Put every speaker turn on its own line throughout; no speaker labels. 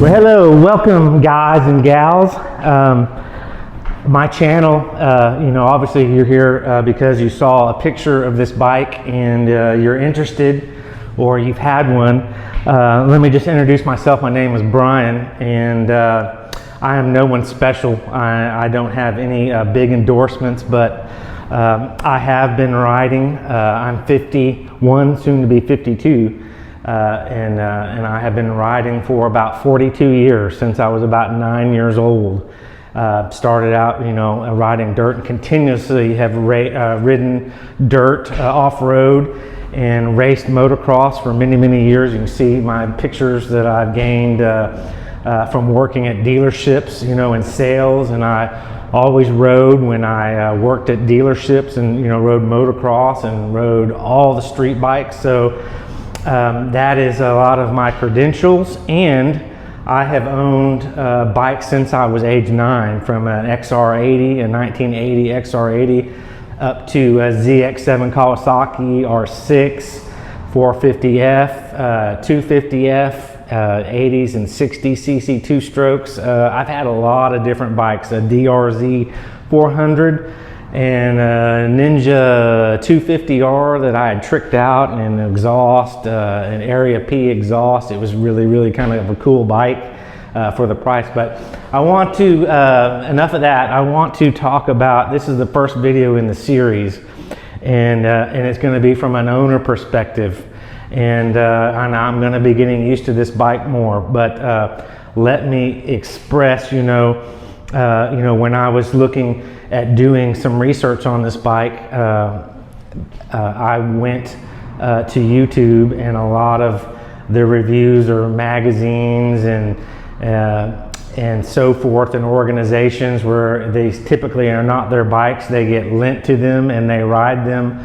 Well, hello, welcome guys and gals. My channel, obviously you're here because you saw a picture of this bike and you're interested or you've had one. Let me just introduce myself. My name is Brian and I am no one special. I don't have any big endorsements, but I have been riding. I'm 51, soon to be 52. And I have been riding for about 42 years, since I was about 9 years old. Started out, riding dirt and continuously have ridden dirt off-road and raced motocross for many, many years. You can see my pictures that I've gained from working at dealerships, in sales, and I always rode when I worked at dealerships and, rode motocross and rode all the street bikes. So that is a lot of my credentials, and I have owned bikes since I was age 9, from an XR80, a 1980 XR80, up to a ZX7 Kawasaki R6, 450F, 250F, 80s and 60 cc two-strokes. I've had a lot of different bikes, a DRZ 400, and a Ninja 250R that I had tricked out, and an exhaust, an Area P exhaust. It was really, really kind of a cool bike for the price. But I want to, enough of that, I want to talk about, this is the first video in the series, and it's going to be from an owner perspective. And I'm going to be getting used to this bike more. But let me express, when I was looking at doing some research on this bike, I went to YouTube, and a lot of the reviews or magazines and so forth, and organizations where these typically are not their bikes. They get lent to them and they ride them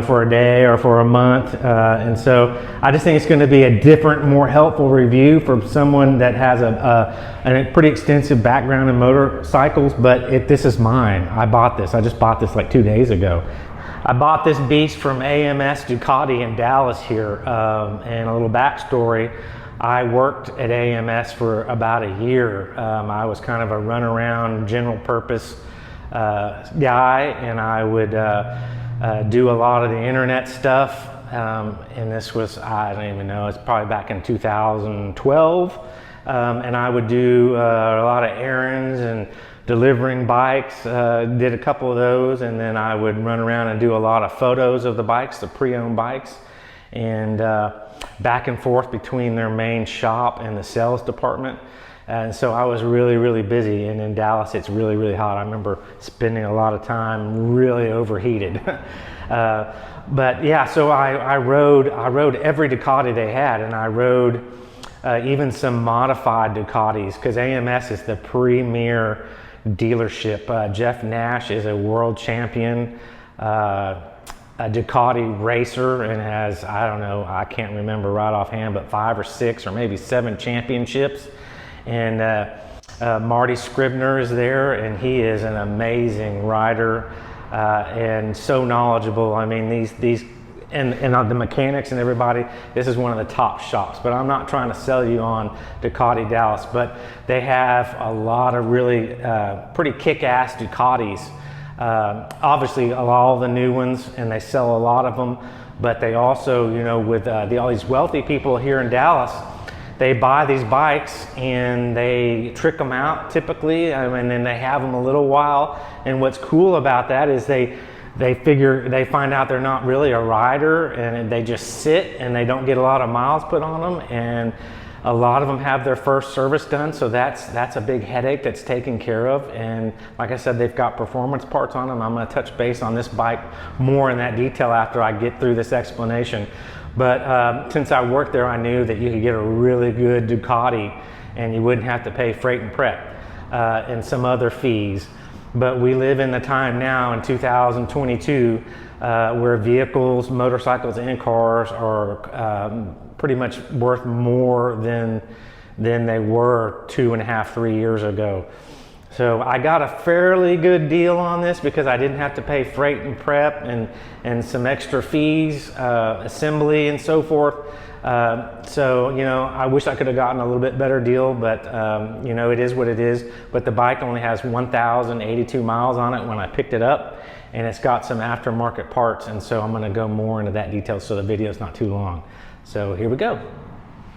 for a day or for a month, and so I just think it's going to be a different, more helpful review for someone that has a pretty extensive background in motorcycles. But this is mine. I just bought this like 2 days ago. I bought this beast from AMS Ducati in Dallas here, and a little backstory. I worked at AMS for about a year. I was kind of a runaround, general purpose guy, and I would do a lot of the internet stuff, and this was, I don't even know, it's probably back in 2012, and I would do a lot of errands and delivering bikes, did a couple of those, and then I would run around and do a lot of photos of the bikes, the pre-owned bikes, and back and forth between their main shop and the sales department. And so I was really, really busy, and in Dallas it's really, really hot. I remember spending a lot of time really overheated. But yeah, so I rode every Ducati they had, and I rode even some modified Ducatis, because AMS is the premier dealership. Jeff Nash is a world champion, a Ducati racer, and has, I don't know, I can't remember right offhand, but 5 or 6 or maybe 7 championships. And Marty Scribner is there, and he is an amazing rider and so knowledgeable. I mean, these and the mechanics and everybody, this is one of the top shops. But I'm not trying to sell you on Ducati Dallas, but they have a lot of really pretty kick-ass Ducatis. Obviously, all the new ones, and they sell a lot of them. But they also, with all these wealthy people here in Dallas, they buy these bikes and they trick them out typically, and then they have them a little while. And what's cool about that is they find out they're not really a rider, and they just sit and they don't get a lot of miles put on them. And a lot of them have their first service done, so that's a big headache that's taken care of. And like I said, they've got performance parts on them. I'm going to touch base on this bike more in that detail after I get through this explanation. But since I worked there, I knew that you could get a really good Ducati and you wouldn't have to pay freight and prep and some other fees. But we live in the time now in 2022 where vehicles, motorcycles, and cars are pretty much worth more than they were 2.5, 3 years ago. So I got a fairly good deal on this because I didn't have to pay freight and prep and some extra fees, assembly and so forth. So, you know, I wish I could have gotten a little bit better deal, but, you know, it is what it is. But the bike only has 1,082 miles on it when I picked it up, and it's got some aftermarket parts. And so I'm going to go more into that detail so the video is not too long. So here we go.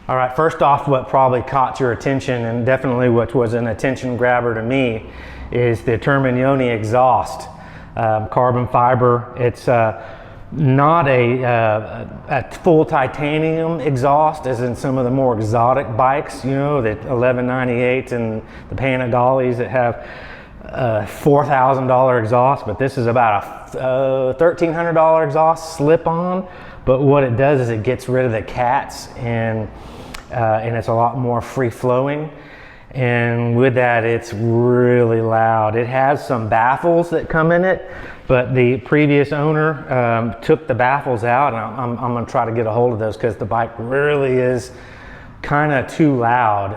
All right, first off, what probably caught your attention, and definitely what was an attention grabber to me, is the Terminioni exhaust. Carbon fiber. It's not a full titanium exhaust as in some of the more exotic bikes, you know, the 1198s and the Panigales that have $4,000 exhaust, but this is about a $1,300 exhaust slip-on. But what it does is it gets rid of the cats, and it's a lot more free-flowing. And with that, it's really loud. It has some baffles that come in it, but the previous owner took the baffles out, and I'm going to try to get a hold of those because the bike really is kind of too loud.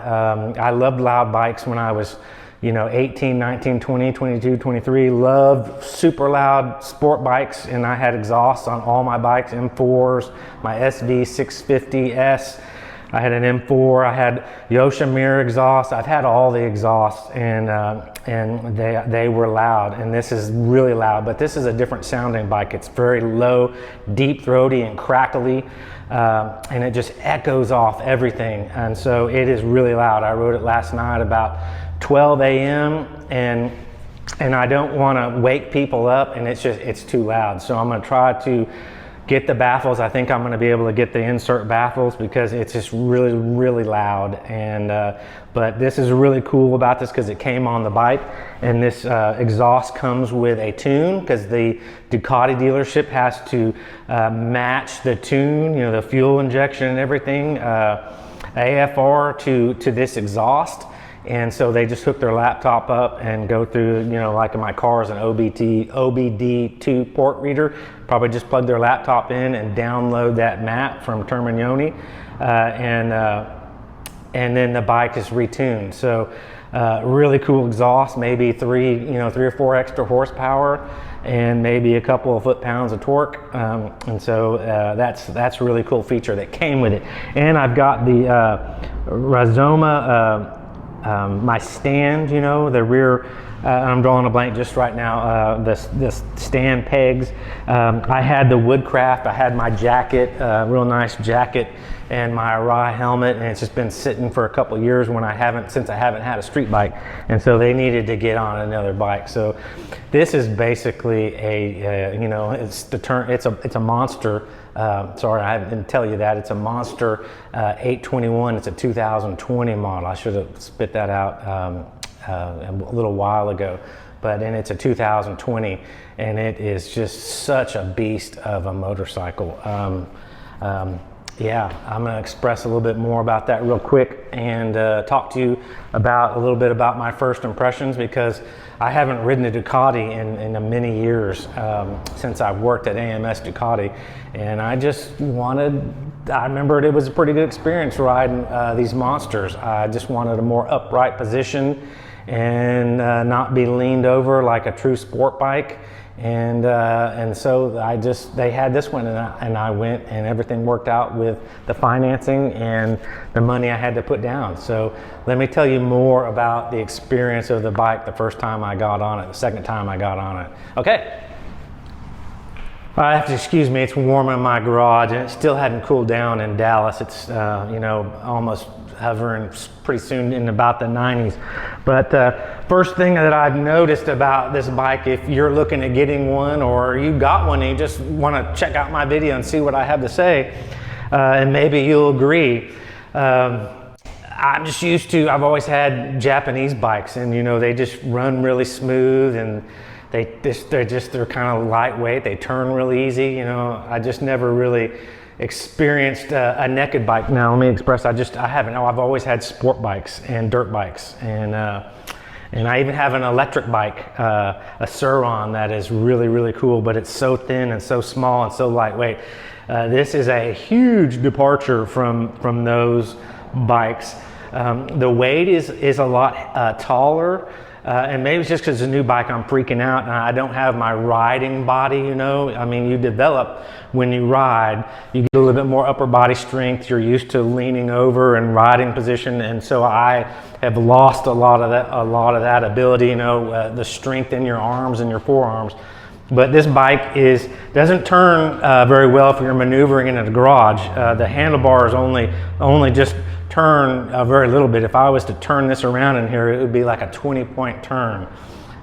I loved loud bikes when I was, you know, 18, 19, 20, 22, 23. Loved super loud sport bikes, and I had exhausts on all my bikes, M4s, my SV 650S. I had an M4, I had Yoshimura exhaust. I've had all the exhausts, and they were loud, and this is really loud, but this is a different sounding bike. It's very low, deep throaty and crackly, and it just echoes off everything, and so it is really loud. I rode it last night about 12 a.m. and I don't want to wake people up, and it's too loud. So I'm going to try to get the baffles. I think I'm going to be able to get the insert baffles because it's just really, really loud. And but this is really cool about this because it came on the bike, and this exhaust comes with a tune because the Ducati dealership has to match the tune, you know, the fuel injection and everything, AFR to this exhaust. And so they just hook their laptop up and go through, you know, like in my car is an OBD2 port reader. Probably just plug their laptop in and download that map from Terminioni, and then the bike is retuned. So really cool exhaust, maybe three or four extra horsepower, and maybe a couple of foot-pounds of torque. And so that's a really cool feature that came with it. And I've got the Rizoma. My stand, you know, the rear, I'm drawing a blank just right now, this stand pegs. I had the Woodcraft, I had my jacket, real nice jacket, and my Arai helmet, and it's just been sitting for a couple years since I haven't had a street bike, and so they needed to get on another bike. So this is basically you know, it's a Monster. Sorry, I didn't tell you that. It's a Monster 821. It's a 2020 model. I should have spit that out a little while ago. And it's a 2020, and it is just such a beast of a motorcycle. Yeah, I'm going to express a little bit more about that real quick and talk to you a little bit about my first impressions, because I haven't ridden a Ducati in many years since I've worked at AMS Ducati, and I remembered it was a pretty good experience riding these Monsters. I just wanted a more upright position and not be leaned over like a true sport bike. And so they had this one, and I went, and everything worked out with the financing and the money I had to put down. So let me tell you more about the experience of the bike the first time I got on it, the second time I got on it. Okay. I have to excuse me, it's warm in my garage, and it still hadn't cooled down in Dallas. It's, you know, almost hovering pretty soon in about the 90s. But first thing that I've noticed about this bike, if you're looking at getting one or you got one and you just want to check out my video and see what I have to say, and maybe you'll agree, I'm just used to, I've always had Japanese bikes, and you know, they just run really smooth, and they're kind of lightweight, they turn really easy. You know, I just never really experienced a naked bike. Now let me express, I haven't. I've always had sport bikes and dirt bikes, and I even have an electric bike, a Suron, that is really, really cool, but it's so thin and so small and so lightweight. This is a huge departure from those bikes. The weight is a lot taller. And maybe it's just because it's a new bike I'm freaking out and I don't have my riding body, you know. I mean, you develop when you ride, you get a little bit more upper body strength, you're used to leaning over and riding position, and so I have lost a lot of that ability, you know, the strength in your arms and your forearms. But this bike doesn't turn very well if you're maneuvering in a garage. The handlebars only just turn very little bit. If I was to turn this around in here, it would be like a 20-point turn.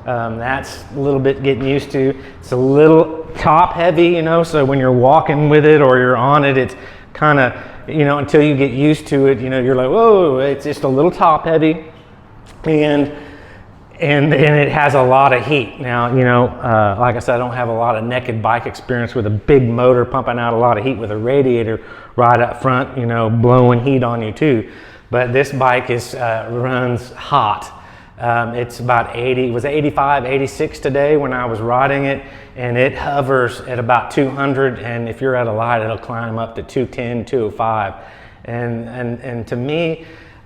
That's a little bit getting used to. It's a little top heavy, you know, so when you're walking with it or you're on it, it's kind of, you know, until you get used to it, you know, you're like, whoa, it's just a little top heavy. And it has a lot of heat. Now, you know, like I said, I don't have a lot of naked bike experience with a big motor pumping out a lot of heat with a radiator right up front, you know, blowing heat on you too. But this bike runs hot. It's about 80, it was 85, 86 today when I was riding it, and it hovers at about 200, and if you're at a light, it'll climb up to 210, 205. And to me,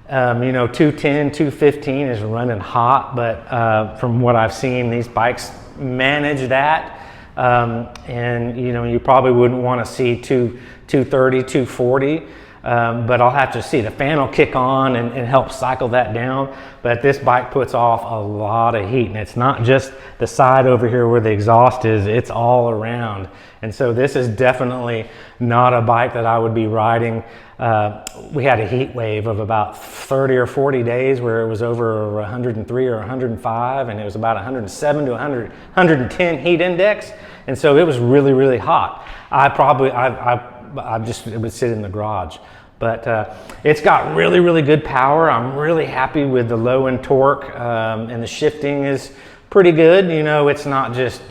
you know, 210, 215 is running hot, but from what I've seen, these bikes manage that. And you know, you probably wouldn't want to see 230, 240, but I'll have to see. The fan will kick on and help cycle that down. But this bike puts off a lot of heat, and it's not just the side over here where the exhaust is, it's all around. And so this is definitely not a bike that I would be riding. We had a heat wave of about 30 or 40 days where it was over 103 or 105, and it was about 107 to 100, 110 heat index. And so it was really, really hot. It would sit in the garage. But it's got really, really good power. I'm really happy with the low end torque, and the shifting is pretty good. You know, it's not just,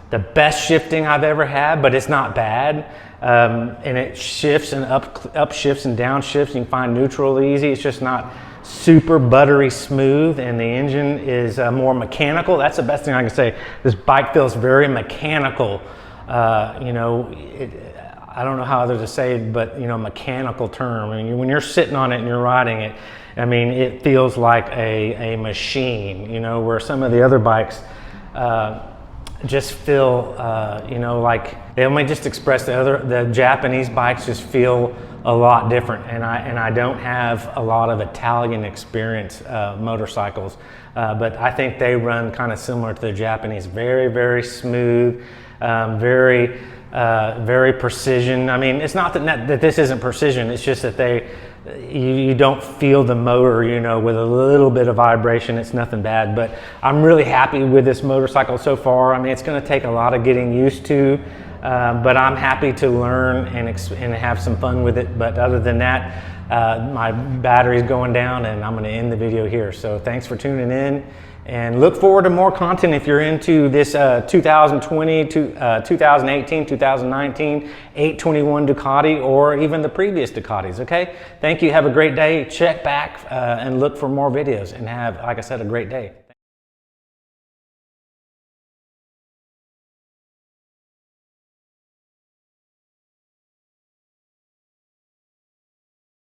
the best shifting I've ever had, but it's not bad. And it shifts and up shifts and down shifts. You can find neutral easy. It's just not super buttery smooth, and the engine is more mechanical. That's the best thing I can say. This bike feels very mechanical. You know, I don't know how others to say it, but you know, mechanical term. I mean, when you're sitting on it and you're riding it, I mean, it feels like a machine. You know, where some of the other bikes just feel, you know, like they only just express the Japanese bikes just feel a lot different, and I don't have a lot of Italian experience motorcycles, but I think they run kind of similar to the Japanese. Very, very smooth, very precision. I mean, it's not that this isn't precision, it's just that you don't feel the motor, you know, with a little bit of vibration. It's nothing bad, but I'm really happy with this motorcycle so far. I mean, it's going to take a lot of getting used to, but I'm happy to learn and have some fun with it. But other than that, my battery's going down, and I'm going to end the video here. So thanks for tuning in, and look forward to more content if you're into this 2020 to 2018, 2019 821 Ducati, or even the previous Ducatis. Okay, thank you. Have a great day. Check back and look for more videos, and have, like I said, a great day.